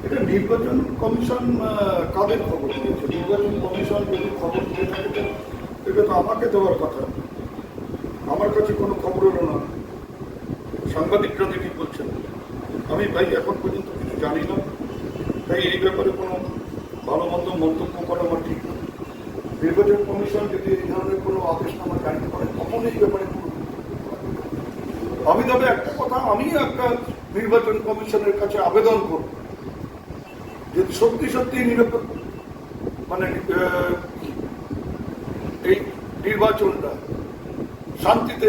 এটা নির্বাচন কমিশন কাদের খবর দিয়েছে? নির্বাচন কমিশন যদি খবর দিয়ে থাকে এটা তো আমাকে দেওয়ার কথা। আমার কাছে কোনো খবর এলো না। সাংবাদিকরা দেখি বলছেন, আমি ভাই এখন পর্যন্ত কিছু জানি না, তাই এই ব্যাপারে কোনো ভালো মন্দ মন্তব্য করা আমার ঠিক না। নির্বাচন কমিশন যদি এই ধরনের কোনো আদেশনামা জারি করে তখন এই ব্যাপারে কোনো, আমি তবে একটা কথা, আমি একটা নির্বাচন কমিশনের কাছে আবেদন করব, যদি সত্যি সত্যি মানে এই নির্বাচনটা শান্তিতে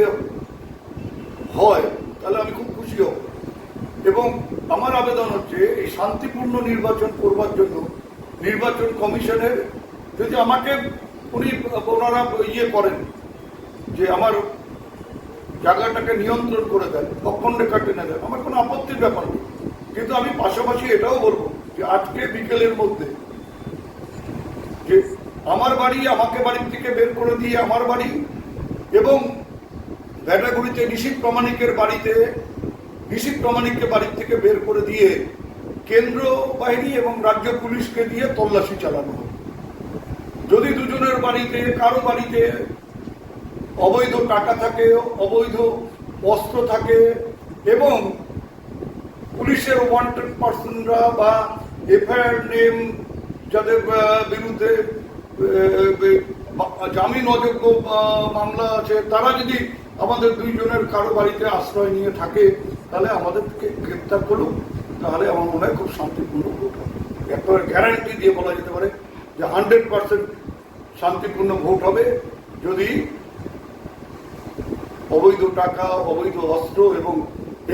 হয় তাহলে আমি খুব খুশি হব। এবং আমার আবেদন হচ্ছে এই শান্তিপূর্ণ নির্বাচন করবার জন্য নির্বাচন কমিশনের যদি আমাকে ওনারা করেন যে আমার জায়গাটাকে নিয়ন্ত্রণ করে দেন, অক্ষণরেখা টেনে দেন, আমার কোনো আপত্তির ব্যাপার নেই। কিন্তু আমি পাশাপাশি এটাও বলবো যে আজকে বিকেলের মধ্যে যে আমার বাড়ি, আমাকে বাড়ির থেকে বের করে দিয়ে আমার বাড়ি এবং ভ্যাটাগুড়িতে নিশীথ প্রামাণিকের বাড়ির থেকে বের করে দিয়ে কেন্দ্র বাহিনী এবং রাজ্য পুলিশকে দিয়ে তল্লাশি চালানো হবে। যদি দুজনের বাড়িতে কারো বাড়িতে অবৈধ টাকা থাকে, অবৈধ অস্ত্র থাকে এবং পুলিশের ওয়ান্টেড পার্সনরা বা এফআইআর নেম যাদের বিরুদ্ধে জামিন অযোগ্য মামলা আছে, তারা যদি আমাদের দুইজনের কারো বাড়িতে আশ্রয় নিয়ে থাকে তাহলে আমাদেরকে গ্রেপ্তার করুক, তাহলে আমার মনে হয় খুব শান্তিপূর্ণ ভোট হবে। একেবারে গ্যারান্টি দিয়ে বলা যেতে পারে যে 100% শান্তিপূর্ণ ভোট হবে যদি অবৈধ টাকা, অবৈধ অস্ত্র এবং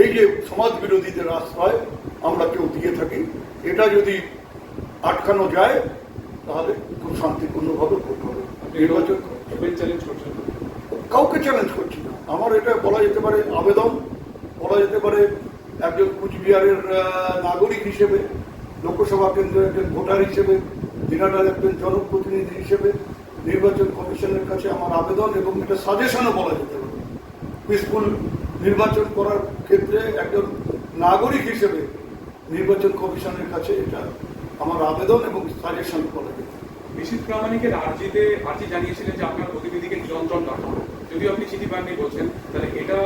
এই যে সমাজ বিরোধীদের আশ্রয় আমরা কেউ দিয়ে থাকি, এটা যদি আটকানো যায় তাহলে খুব শান্তিপূর্ণভাবে ভোট হবে। নির্বাচন কাউকে চ্যালেঞ্জ করছি না, আমার এটা বলা যেতে পারে আবেদন, বলা যেতে পারে একজন কুচবিহারের নাগরিক হিসেবে, লোকসভা কেন্দ্রের একজন ভোটার হিসেবে, দিনাটার একজন জনপ্রতিনিধি হিসেবে নির্বাচন কমিশনের কাছে আমার আবেদন, এবং এটা সাজেশনও বলা যেতে পারে। পিসফুল নির্বাচন করার ক্ষেত্রে একজন নাগরিক হিসেবে নির্বাচন কমিশনের কাছে এটা আমার আবেদন এবং সাজেশন বলা যেতে পারে। নিশীথ প্রামাণিকের আর্জি জানিয়েছিলেন যে আপনার প্রতিনিধিকে নিয়ন্ত্রণ রাখা হবে। যদি আপনি চিঠি পাননি বলছেন, তাহলে এটা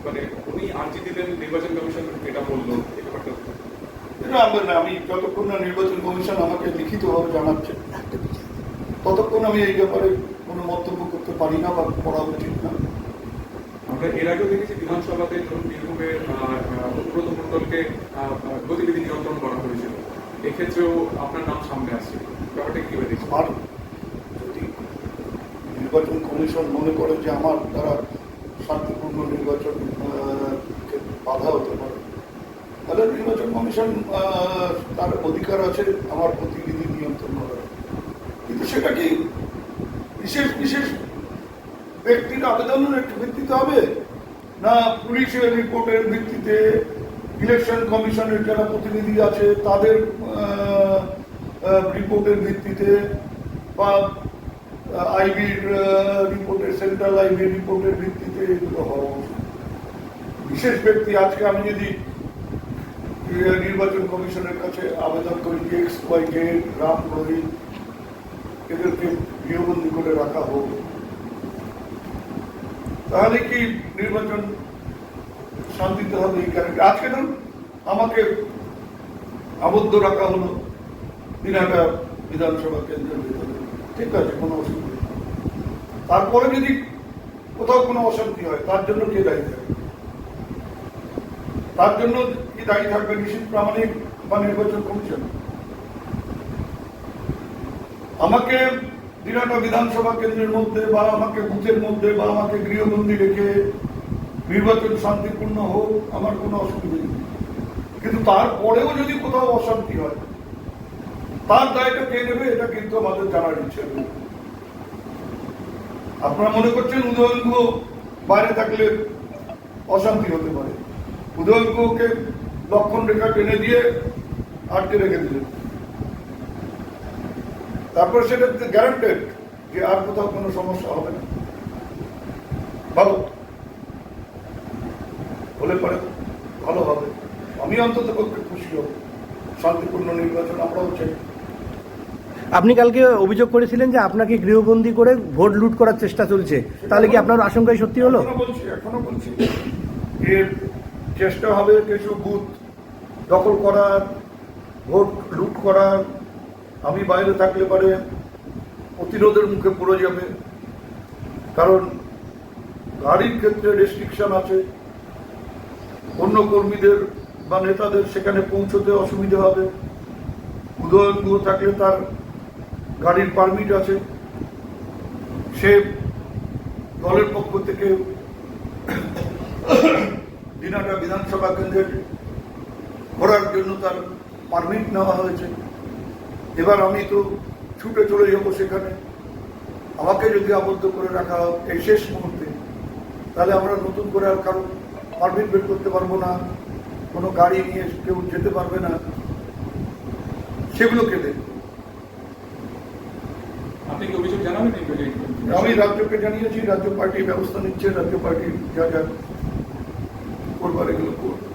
মানে উনি আর্জি দিলেন, নির্বাচন কমিশন এটা বললো, এই ব্যাপারটা এটা আমি যতক্ষণ না নির্বাচন কমিশন আমাকে লিখিতভাবে জানাচ্ছে ততক্ষণ আমি এই ব্যাপারে কোনো মন্তব্য করতে পারি না বা করা উচিত না। আমরা এর আগেও দেখেছি বিধানসভাতে ধরুন বীরভূমের অনুব্রত মণ্ডলকে গতিবিধি নিয়ন্ত্রণ করা হয়েছিল, এক্ষেত্রেও আপনার নাম সামনে আসছে, ব্যাপারটা কিভাবে দেখছেন? আর যদি নির্বাচন কমিশন মনে করে যে আমার দ্বারা শান্তিপূর্ণ নির্বাচন বাধা হতে পারে, তাহলে নির্বাচন কমিশন তার অধিকার আছে আমার প্রতিনিধি নিয়ন্ত্রণ করার। কিন্তু সেটা কি বিশেষ বিশেষ ব্যক্তির আবেদনের ভিত্তিতে হবে, না পুলিশের রিপোর্টের ভিত্তিতে, ইলেকশন কমিশনের যারা প্রতিনিধি আছে তাদের রিপোর্টের ভিত্তিতে, বা আইবির রিপোর্টের, সেন্ট্রাল আইবির রিপোর্টের ভিত্তিতে এগুলো হওয়া উচিত। বিশেষ ব্যক্তি, আজকে আমি যদি নির্বাচন কমিশনের কাছে আবেদন করি যে XY রাম রহিত এদেরকে গৃহবন্দী করে রাখা হোক, তাহলে কি নির্বাচন শান্তিতে হবে? এই গ্যারান্টি আজকে ধরুন আমাকে আবদ্ধ রাখা হলো দিনাটা বিধানসভা কেন্দ্রের ভিতরে, ঠিক আছে, কোনো অসুবিধা নেই। তারপরে যদি কোথাও কোনো অশান্তি হয় তার জন্য কে দায়ী থাকবে? তার জন্য কি দায়ী থাকবে নিশীথ প্রামাণিক বা নির্বাচন কমিশন? আমাকে দিনাটা বিধানসভা কেন্দ্রের মধ্যে বা আমাকে বুথের মধ্যে বা আমাকে গৃহবন্দী রেখে নির্বাচন শান্তিপূর্ণ হোক, আমার কোনো অসুবিধা নেই। কিন্তু তারপরেও যদি কোথাও অশান্তি হয় তার দায়টা কে নেবে, এটা কিন্তু আমাদের জানার ইচ্ছে নেই। আপনারা মনে করছেন উদয়ন গুহ বাইরে থাকলে অশান্তি হতে পারে, উদয়ন গুহকে লক্ষণ রেখা টেনে দিয়ে আটকে রেখে দিলেন, তারপর সেটা গ্যারান্টেড যে আর কোথাও কোনো সমস্যা হবে না। ভালো হলে পরে ভালো হবে, আমি অন্তত পক্ষে খুশি হব। শান্তিপূর্ণ নির্বাচন আমরাও চাই। আপনি কালকে অভিযোগ করেছিলেন যে আপনাকে গৃহবন্দী করে ভোট লুট করার চেষ্টা চলছে, তাহলে কি আপনার আশঙ্কাই সত্যি হলো? এখনো বলছি এর চেষ্টা হবে কিছু বুথ দখল করার, ভোট লুট করার। আমি বাইরে থাকলে পারে প্রতিরোধের মুখে পড়ে যাবে, কারণ গাড়ির ক্ষেত্রে রেস্ট্রিকশন আছে, অন্য কর্মীদের বা নেতাদের সেখানে পৌঁছতে অসুবিধা হবে। উদয়ন গুহ থাকলে তার গাড়ির পারমিট আছে, সে দলের পক্ষ থেকে দিনাটা বিধানসভা কেন্দ্রে ঘোরার জন্য তার পারমিট নেওয়া হয়েছে। এবার আমি তো ছুটে চলে যাবো সেখানে, আমাকে যদি আবদ্ধ করে রাখা হয় এই শেষ মুহূর্তে, তাহলে আমরা নতুন করে আর কারো পারমিট বের করতে পারবো না, কোনো গাড়ি নিয়ে কেউ যেতে পারবে না, সেগুলোকে দেখব। আপনি কি অভিযোগ জানাবেন? আমি রাজ্যকে জানিয়েছি, রাজ্য পার্টি ব্যবস্থা নিচ্ছে, রাজ্য পার্টি যা যা করবার এগুলো করবে।